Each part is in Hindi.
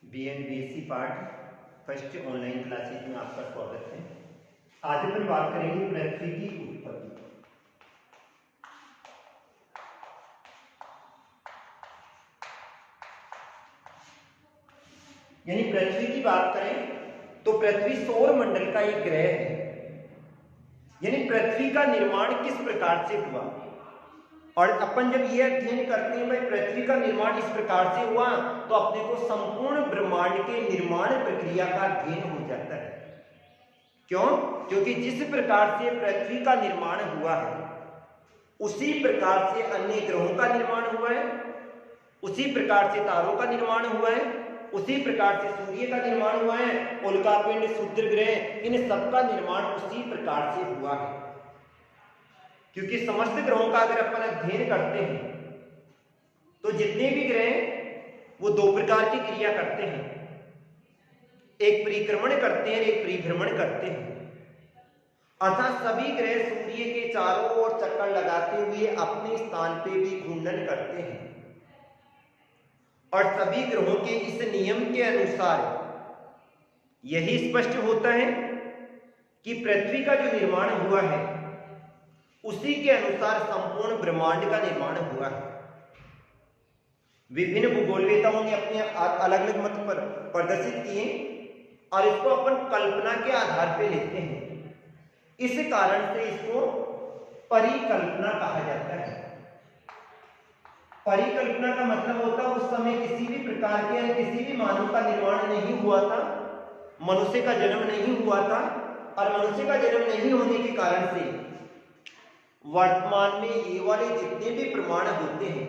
BNBSc part first online classes में आपका स्वागत है। आज अपन बात करेंगे पृथ्वी की उत्पत्ति। यानी पृथ्वी की बात करें तो पृथ्वी सौर मंडल का एक ग्रह है। यानी पृथ्वी का निर्माण किस प्रकार से हुआ, और अपन जब ये अध्ययन करते हैं भाई पृथ्वी का निर्माण इस प्रकार से हुआ तो अपने को संपूर्ण ब्रह्मांड के निर्माण प्रक्रिया का अध्ययन हो जाता है। क्यों? क्योंकि जिस प्रकार से पृथ्वी का निर्माण हुआ है उसी प्रकार से अन्य ग्रहों का निर्माण हुआ है, उसी प्रकार से तारों का निर्माण हुआ है, उसी प्रकार से सूर्य का निर्माण हुआ है, उल्कापिंड, क्षुद्र ग्रह, इन सबका निर्माण उसी प्रकार से हुआ है। क्योंकि समस्त ग्रहों का अगर अपन अध्ययन करते हैं तो जितने भी ग्रह वो दो प्रकार की क्रिया करते हैं, एक परिक्रमण करते हैं, एक परिभ्रमण करते हैं। अर्थात सभी ग्रह सूर्य के चारों ओर चक्कर लगाते हुए अपने स्थान पे भी घूर्णन करते हैं, और सभी ग्रहों के इस नियम के अनुसार यही स्पष्ट होता है कि पृथ्वी का जो निर्माण हुआ है उसी के अनुसार संपूर्ण ब्रह्मांड का निर्माण हुआ है। विभिन्न भूगोलवेताओं ने अपने अलग अलग मत पर प्रदर्शित किए और इसको अपन कल्पना के आधार पर लेते हैं। इस कारण से इसको परिकल्पना कहा जाता है। परिकल्पना का मतलब होता है उस समय किसी भी प्रकार के किसी भी मानव का निर्माण नहीं हुआ था, मनुष्य का जन्म नहीं हुआ था, और मनुष्य का जन्म नहीं होने के कारण से वर्तमान में ये वाले जितने भी प्रमाण होते हैं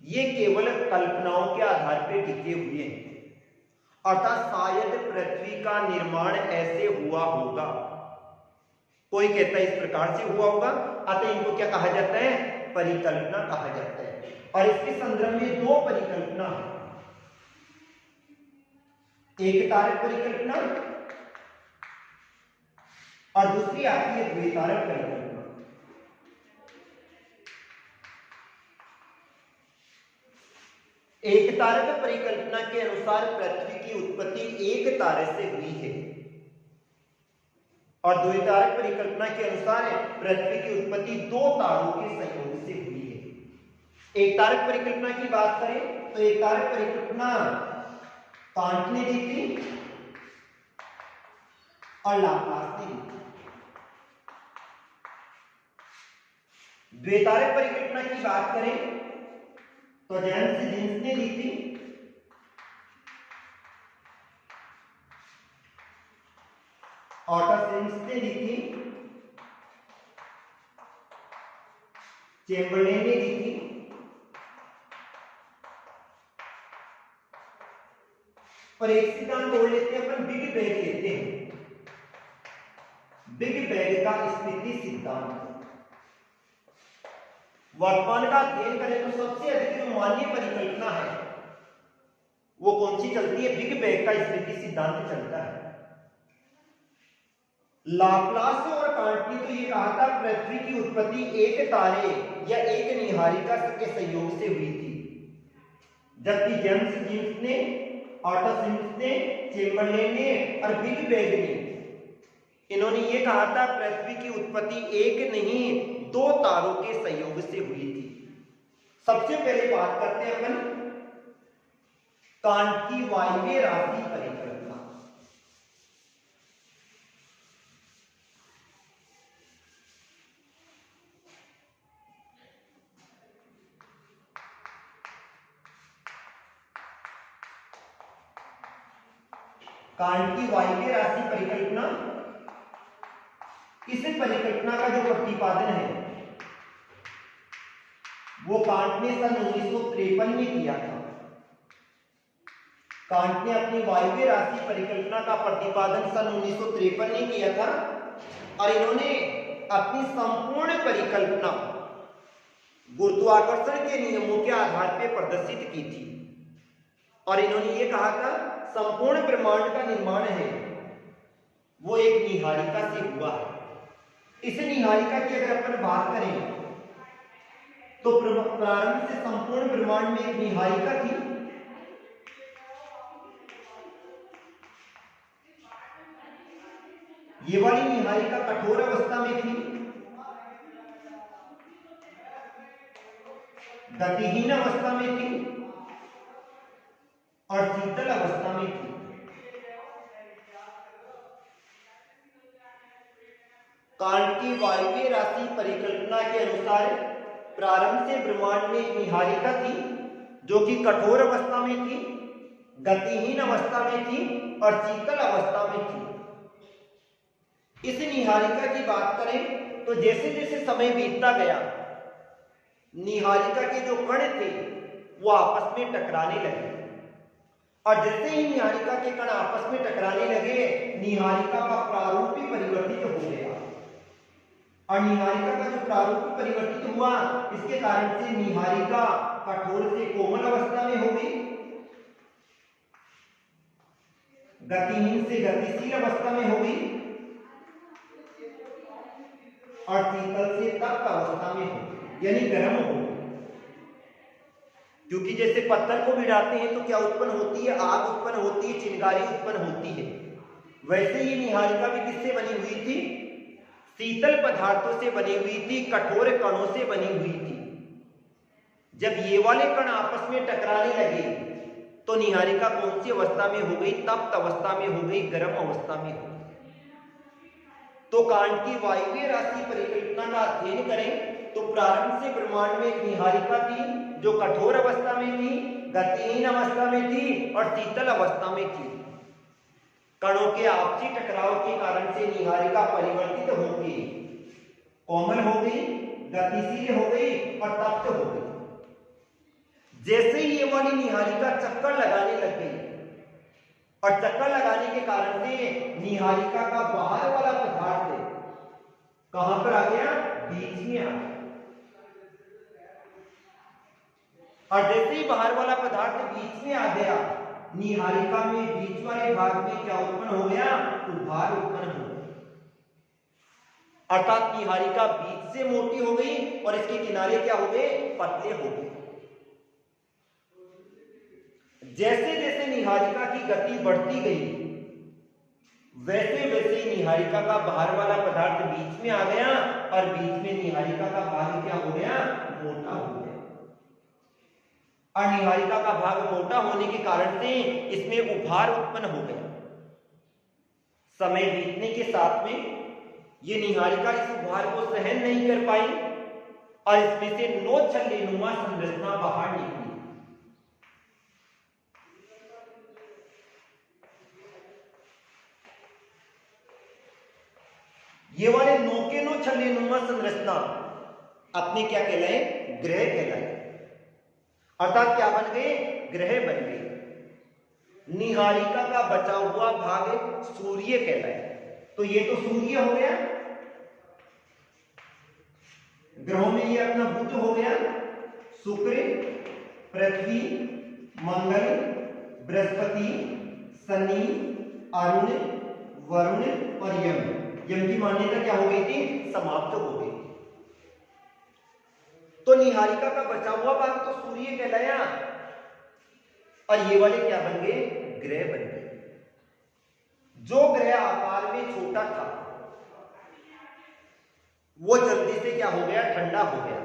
ये केवल कल्पनाओं के आधार पर टिके हुए हैं। अर्थात शायद पृथ्वी का निर्माण ऐसे हुआ होगा, कोई कहता है इस प्रकार से हुआ होगा, अतः इनको क्या कहा जाता है? परिकल्पना कहा जाता है। और इसके संदर्भ में दो परिकल्पना है, एक तारक परिकल्पना और दूसरी आती है द्वितारक परिकल्पना। एक तारक परिकल्पना के अनुसार पृथ्वी की उत्पत्ति एक तारे से हुई है, और द्वितारक परिकल्पना के अनुसार पृथ्वी की उत्पत्ति दो तारों के संयोग से हुई है। एक तारक परिकल्पना की बात करें तो एक तारक परिकल्पना कांट ने दी थी और लाप्लास ने दी थी। द्वितारक परिकल्पना की बात करें तो जेम्स जीन्स ने दी थी ऑटो सिम्स ने दी थी, चेम्बरलेन ने दी थी, पर एक सिद्धांत तोड़ लेते हैं अपन, बिग बैंग लेते हैं। बिग बैंग का स्थिति सिद्धांत वर्तमान का अध्ययन करें तो सबसे अधिक जो मान्य परिकल्पना है वो कौन सी चलती है? बिग बैंग का स्थिति सिद्धांत चलता है। लाप्लास और कांट ने तो ये कहा था पृथ्वी की उत्पत्ति एक तारे या एक निहारिका के सहयोग से हुई थी, जबकि जेम्स जीन्स ने, ऑटो सिम्स ने, चेम्बरलेन ने और बिग बैंग ने इन्होंने ये कहा था पृथ्वी की उत्पत्ति एक नहीं दो तारों के सहयोग से हुई थी। सबसे पहले बात करते हैं अपन कांट की वायवीय राशि परिकल्पना। कांट की वायवीय राशि परिकल्पना, इस परिकल्पना का जो प्रतिपादन है वो कांट ने सन 1953 में किया था। कांट ने अपनी वायवीय राशि परिकल्पना का प्रतिपादन सन 1953 में किया था, और इन्होंने अपनी संपूर्ण परिकल्पना गुरुत्वाकर्षण के नियमों के आधार पर प्रदर्शित की थी, और इन्होंने ये कहा था संपूर्ण ब्रह्मांड का निर्माण है वो एक निहारिका से हुआ है। इस निहारिका की अगर अपन बात करें तो प्रारंभ से संपूर्ण ब्रह्मांड में एक निहारिका थी, ये वाली निहारिका कठोर अवस्था में थी, गतिहीन अवस्था में थी और शीतल अवस्था में थी। कांट की वायवीय राशि परिकल्पना के अनुसार प्रारंभ से ब्रह्मांड में एक निहारिका थी जो कि कठोर अवस्था में थी, गतिहीन अवस्था में थी और शीतल अवस्था में थी। इस निहारिका की बात करें तो जैसे जैसे समय बीतता गया, निहारिका के जो कण थे वो आपस में टकराने लगे और जैसे ही निहारिका के कण आपस में टकराने लगे, निहारिका का प्रारूप भी परिवर्तित हो गया और निहारिका का जो प्रारूप परिवर्तित हुआ, इसके कारण से निहारिका कठोर से कोमल अवस्था में हो गई, गतिहीन से गतिशील अवस्था में हो गई और शीतल से तप्त अवस्था में हो गई, यानी गर्म हो गई। क्योंकि जैसे पत्थर को भिड़ाते हैं तो क्या उत्पन्न होती है? आग उत्पन्न होती है, चिंगारी उत्पन्न होती है। वैसे ही निहारिका भी किससे बनी हुई थी? शीतल पदार्थों से बनी हुई थी, कठोर कणों से बनी हुई थी। जब ये वाले कण आपस में टकराने लगे तो निहारिका कौन सी अवस्था में हो गई? तप्त अवस्था में हो गई, गर्म अवस्था में हो गई। तो कांट की वायवीय राशि परिकल्पना का अध्ययन करें तो प्रारंभ से ब्रह्मांड में एक निहारिका थी जो कठोर अवस्था में थी, गतिहीन अवस्था में थी और शीतल अवस्था में थी। कणों के आपसी टकराव के कारण से निहारिका परिवर्तित हो गई, कोमल हो गई, गतिशील हो गई और तप्त हो गई। जैसे ही ये वाली निहारिका चक्कर लगाने लग गई और चक्कर लगाने के कारण से निहारिका का बाहर वाला पदार्थ कहां पर आ गया? बीच में आ गया। और जैसे ही बाहर वाला पदार्थ बीच में आ गया, निहारिका में बीच वाले भाग में क्या उत्पन्न हो गया? उभार उत्पन्न हो गया। अर्थात निहारिका बीच से मोटी हो गई और इसके किनारे क्या हो गए? पतले हो गए। जैसे जैसे निहारिका की गति बढ़ती गई, वैसे वैसे निहारिका का बाहर वाला पदार्थ बीच में आ गया और बीच में निहारिका का भाग क्या हो गया? मोटा हो गया। और निहारिका का भाग मोटा होने के कारण से इसमें उभार उत्पन्न हो गया। समय बीतने के साथ में ये निहारिका इस उभार को सहन नहीं कर पाई और इसमें से नोचल्लेनुमा संरचना बाहर निकली। ये वाले नोके नो छल्लेनुमा संरचना अपने क्या कहलाए? ग्रह कहलाए। अर्थात क्या बन गए? ग्रह बन गए। निहारिका का बचा हुआ भाग सूर्य कहलाए। तो ये तो सूर्य हो गया, ग्रहों में ये अपना बुध हो गया, शुक्र, पृथ्वी, मंगल, बृहस्पति, शनि, अरुण, वरुण और यम। यम की मान्यता क्या हो गई थी? समाप्त हो गई। तो निहारिका का बचा हुआ भाग तो सूर्य कहलाया और ये वाले क्या बन गए? ग्रह बन गए। जो ग्रह आकार में छोटा था वो जल्दी से क्या हो गया? ठंडा हो गया।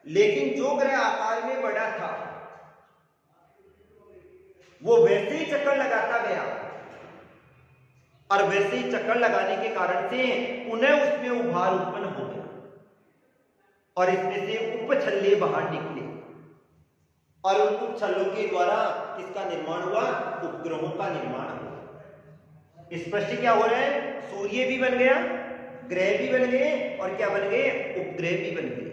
लेकिन जो ग्रह आकार में बड़ा था वो वैसे ही चक्कर लगाता गया और वैसे ही चक्कर लगाने के कारण से पुनः उसमें उभार उत्पन्न हो गया और इसमें से उपछल्ले बाहर निकले और उन उपछल्लों के द्वारा किसका निर्माण हुआ? उपग्रहों का निर्माण हुआ। स्पष्ट क्या हो रहा है? सूर्य भी बन गया, ग्रह भी बन गए और क्या बन गए? उपग्रह भी बन गए।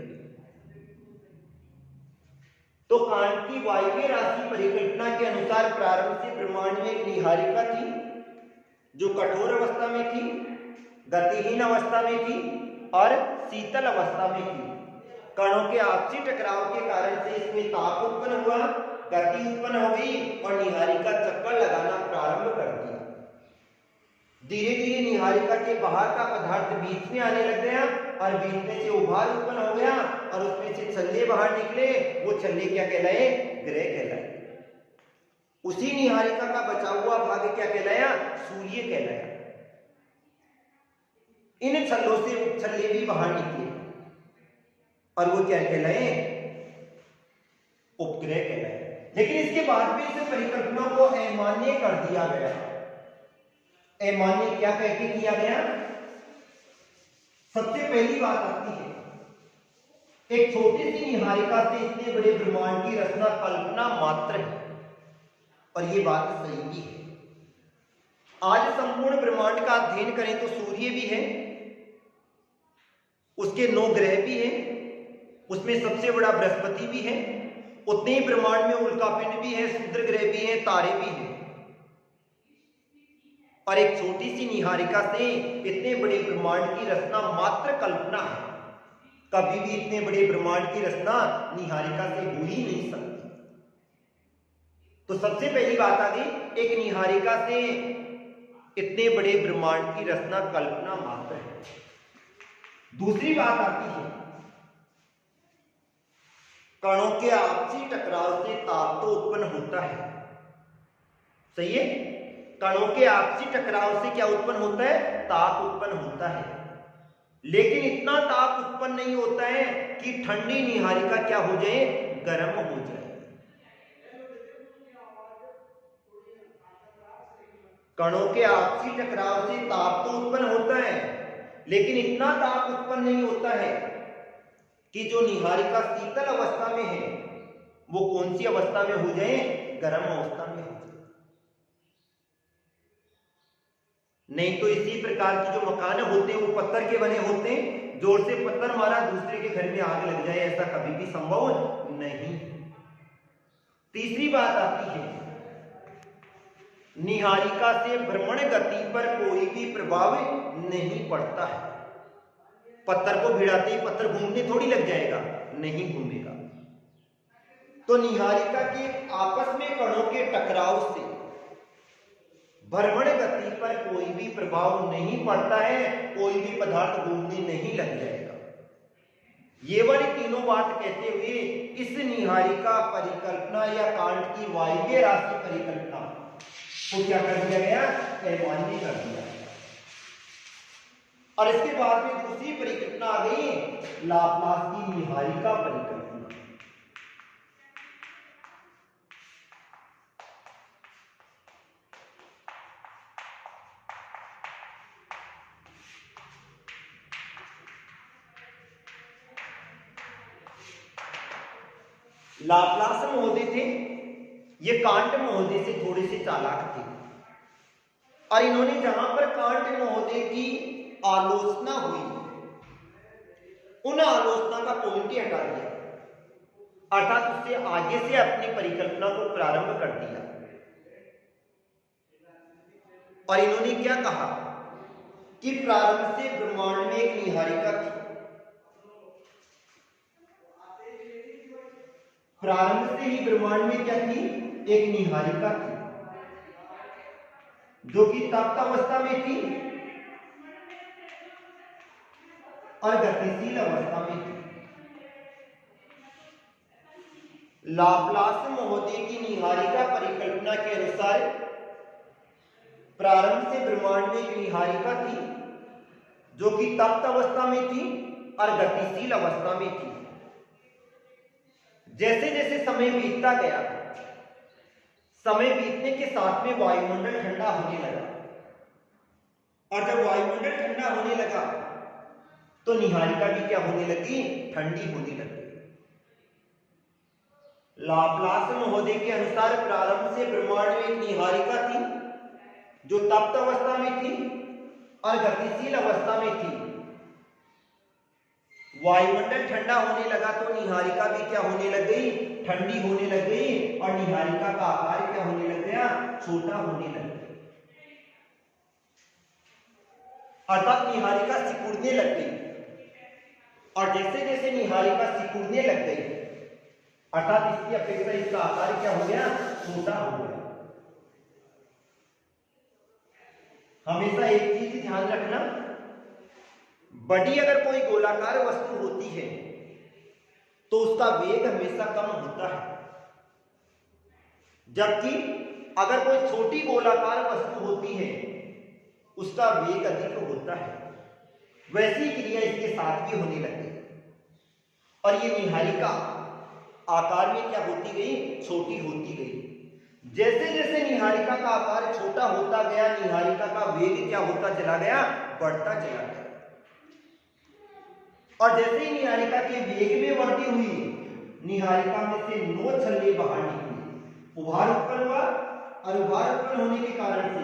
तो कांट की वायवीय राशि परिकल्पना के अनुसार प्रारंभ से ब्रह्मांड में एक निहारिका थी जो कठोर अवस्था में थी, गतिहीन अवस्था में थी और शीतल अवस्था में थी। कणों के आपसी टकराव के कारण से इसमें ताप उत्पन्न हुआ, गति उत्पन्न हो गई और निहारिका चक्कर लगाना प्रारंभ कर दिया। धीरे धीरे निहारिका के बाहर का पदार्थ बीच में आने लग गया और बीच में से उभार उत्पन्न हो गया और उसमें से छल्ले बाहर निकले। वो छल्ले क्या कहलाए? ग्रह कहलाए। उसी निहारिका का बचा हुआ भाग क्या कहलाया? सूर्य कहलाया। इन छल्लों से छल्ले भी बाहर निकले और वो क्या कहलाए? उपग्रह कहलाए। लेकिन इसके बाद भी इस परिकल्पना को अमान्य कर दिया गया। अमान्य क्या कह के किया गया? सबसे पहली बात आती है, एक छोटी सी निहारिका से इतने बड़े ब्रह्मांड की रचना कल्पना मात्र है। और ये बात सही भी है। आज संपूर्ण ब्रह्मांड का अध्ययन करें तो सूर्य भी है, उसके 9 ग्रह भी हैं, उसमें सबसे बड़ा बृहस्पति भी है, उतने ही ब्रह्मांड में उल्कापिंड भी है, क्षुद्र ग्रह भी हैं, तारे भी हैं। और एक छोटी सी निहारिका से इतने बड़े ब्रह्मांड की रचना मात्र कल्पना है। कभी भी इतने बड़े ब्रह्मांड की रचना निहारिका से हो ही नहीं सकती। तो सबसे पहली बात आ गई, एक निहारिका से इतने बड़े ब्रह्मांड की रचना कल्पना मात्र है। दूसरी बात आती है, कणों के आपसी टकराव से ताप तो उत्पन्न होता है। सही है? कणों के आपसी टकराव से क्या उत्पन्न होता है? ताप उत्पन्न होता है। लेकिन इतना ताप उत्पन्न नहीं होता है कि ठंडी निहारिका क्या हो जाए? गर्म हो जाए। कणों के आपसी टकराव से ताप तो उत्पन्न होता है, लेकिन इतना ताप उत्पन्न नहीं होता है कि जो निहारिका शीतल अवस्था में है वो कौन सी अवस्था में हो जाए? गर्म अवस्था में हो जाए। नहीं तो इसी प्रकार की जो मकान होते हैं वो पत्थर के बने होते हैं, जोर से पत्थर मारा दूसरे के घर में आग लग जाए, ऐसा कभी भी संभव नहीं। तीसरी बात आती है, निहारिका से भ्रमण गति पर कोई भी प्रभाव नहीं पड़ता है। पत्थर को भिड़ाते ही पत्थर घूमने थोड़ी लग जाएगा? नहीं घूमेगा। तो निहारिका के आपस में कणों के टकराव से भ्रमण गति पर कोई भी प्रभाव नहीं पड़ता है, कोई भी पदार्थ घूमने नहीं लग जाएगा। ये वाली तीनों बात कहते हुए इस निहारिका परिकल्पना या कांट की वायवीय राशि परिकल्पना को क्या कर दिया गया? अमान्य कर दिया। और इसके बाद में दूसरी परिकल्पना आ गई, लाप्लास की निहारिका परिकल्पना। लाप्लास महोदय थे, ये कांट महोदय से थोड़े से चालाक थे और इन्होंने जहां पर कांट महोदय की आलोचना हुई उन आलोचना का पॉइंट ही हटा दिया, अर्थात उससे आगे से अपनी परिकल्पना को प्रारंभ कर दिया। और इन्होंने क्या कहा कि प्रारंभ से ब्रह्मांड में एक निहारिका थी। प्रारंभ से ही ब्रह्मांड में क्या थी? एक निहारिका थी जो कि तप्त अवस्था में थी और गतिशील अवस्था में थी। लाप्लास महोदय की निहारिका परिकल्पना के अनुसार प्रारंभ से ब्रह्मांड में एक निहारिका थी जो कि तप्त अवस्था में थी और गतिशील अवस्था में थी। जैसे जैसे समय बीतता गया, समय बीतने के साथ में वायुमंडल ठंडा होने लगा और जब वायुमंडल ठंडा होने लगा तो निहारिका भी क्या होने लगी? ठंडी होने लगी। लाप्लास महोदय के अनुसार प्रारंभ से ब्रह्मांड में एक निहारिका थी जो तप्त अवस्था में थी और गतिशील अवस्था में थी। वायुमंडल ठंडा होने लगा तो निहारिका भी क्या होने लग गई? ठंडी होने लग गई और निहारिका का आकार क्या होने लग गया? छोटा होने लग गया। अर्थात निहारिका सिकुड़ने लग गई और जैसे जैसे निहारिका सिकुड़ने लग गई अर्थात इसकी अपेक्षा इसका आकार क्या हो गया? छोटा हो गया। हमेशा एक चीज ध्यान रखना, बड़ी अगर कोई गोलाकार वस्तु होती है तो उसका वेग हमेशा कम होता है, जबकि अगर कोई छोटी गोलाकार वस्तु होती है उसका वेग अधिक होता है। वैसी क्रिया इसके साथ भी होने लग गई और ये निहारिका आकार में क्या होती गई, छोटी होती गई। जैसे जैसे निहारिका का आकार छोटा होता गया, निहारिका का वेग क्या होता चला गया, बढ़ता चला गया। और जैसे ही निहारिका के वेग में वृद्धि हुई, निहारिका में से 9 छल्ले बाहर निकले। उभार उत्पन्न हुआ और उभार उत्पन्न होने के कारण से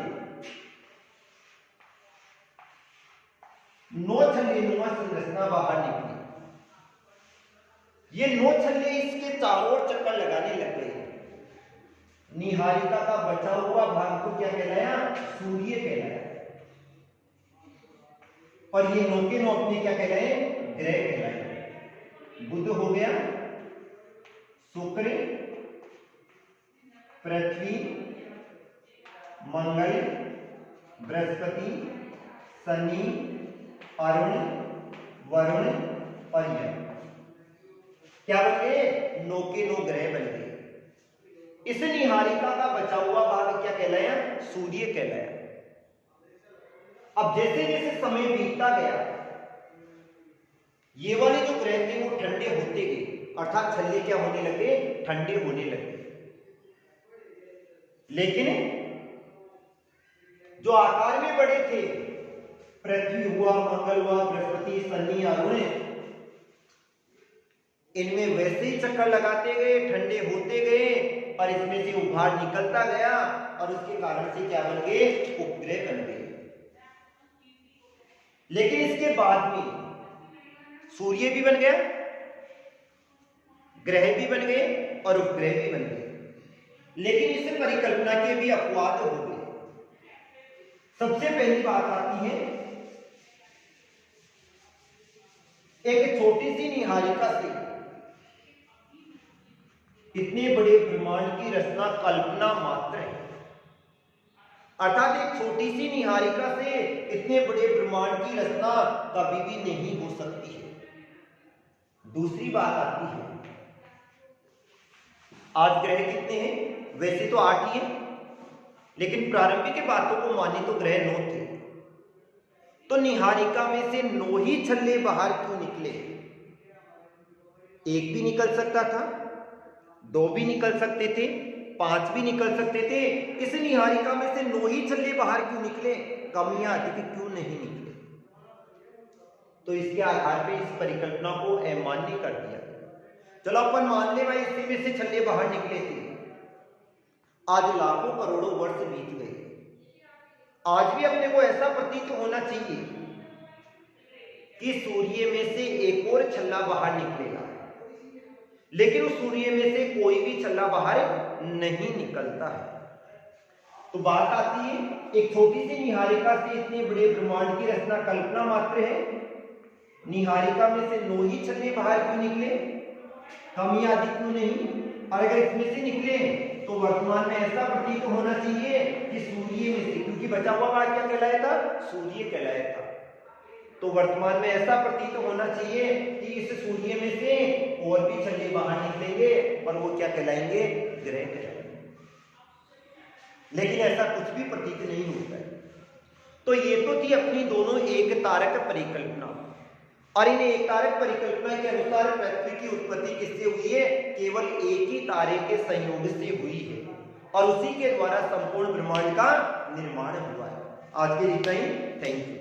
9 छल्ले नुमा संरचना बाहर निकली। ये 9 छल्ले इसके चारों ओर चक्कर लगाने लग गए। निहारिका का बचा हुआ भाग को क्या कहलाया, सूर्य कहलाया। और ये 9 के 9 अपने क्या कहलाए, ग्रह कहलाए। बुध हो गया, शुक्र, पृथ्वी, मंगल, बृहस्पति, शनि, अरुण, वरुण और यम क्या बन गए, 9 के 9 ग्रह बन गए। इस निहारिका का बचा हुआ भाग क्या कहलाया, सूर्य कहलाया। अब जैसे जैसे समय बीतता गया, ये वाले जो ग्रह थे वो ठंडे होते गए, अर्थात छल्ले क्या होने लगे, ठंडे होने लगे। लेकिन जो आकार में बड़े थे, पृथ्वी हुआ, मंगल हुआ, बृहस्पति, शनि, अरुण, इनमें वैसे ही चक्कर लगाते गए, ठंडे होते गए और इसमें से उभार निकलता गया और उसके कारण से क्या बन गए, उपग्रह बन गए। लेकिन इसके बाद में सूर्य भी बन गया, ग्रह भी बन गए और उपग्रह भी बन गए। लेकिन इस परिकल्पना के भी अपवाद हो गए। सबसे पहली बात आती है, एक छोटी सी निहारिका से इतने बड़े ब्रह्मांड की रचना कल्पना मात्र है। अर्थात एक छोटी सी निहारिका से इतने बड़े ब्रह्मांड की रचना कभी भी नहीं हो सकती है। दूसरी बात आती है, आज ग्रह कितने हैं, वैसे तो 8 ही हैं, लेकिन प्रारंभिक बातों को माने तो ग्रह 9 थे। तो निहारिका में से 9 ही छल्ले बाहर क्यों निकले? एक भी निकल सकता था, 2 भी निकल सकते थे, 5 भी निकल सकते थे। इस निहारिका में से 9 ही छल्ले बाहर क्यों निकले, कमियां अधिक क्यों नहीं निकले? तो इसके आधार पे इस परिकल्पना को अमान्य कर दिया। चलो अपन मान ले भाई इसी में से छल्ले बाहर निकले थे। आज लाखों करोड़ों वर्ष बीत गए, आज भी अपने को ऐसा प्रतीत होना चाहिए कि सूर्य में से एक और छल्ला बाहर निकलेगा, लेकिन उस सूर्य में से कोई भी छल्ला बाहर नहीं निकलता है। तो बात आती है, एक छोटी सी निहारिका से इतने बड़े ब्रह्मांड की रचना कल्पना मात्र है। निहारिका में से 9 ही छल्ले बाहर क्यों निकले, कमियां अधिक क्यों नहीं? और अगर इसमें से निकले तो वर्तमान में ऐसा प्रतीत होना चाहिए कि सूर्य में से, क्योंकि बचा हुआ भाग क्या कहलाया था, सूर्य कहलाया था, तो वर्तमान में ऐसा प्रतीत होना चाहिए कि इस सूर्य में से और भी छल्ले बाहर निकलेंगे और वो क्या कहलाएंगे, ग्रह कहलाएंगे। लेकिन ऐसा कुछ भी प्रतीत नहीं होता है। तो ये तो थी अपनी दोनों एक तारक परिकल्पना, और इन एक तारक परिकल्पना के अनुसार पृथ्वी की उत्पत्ति किससे हुई है, केवल एक ही तारे के संयोग से हुई है और उसी के द्वारा संपूर्ण ब्रह्मांड का निर्माण हुआ है। आज के लिए इतना ही, थैंक यू।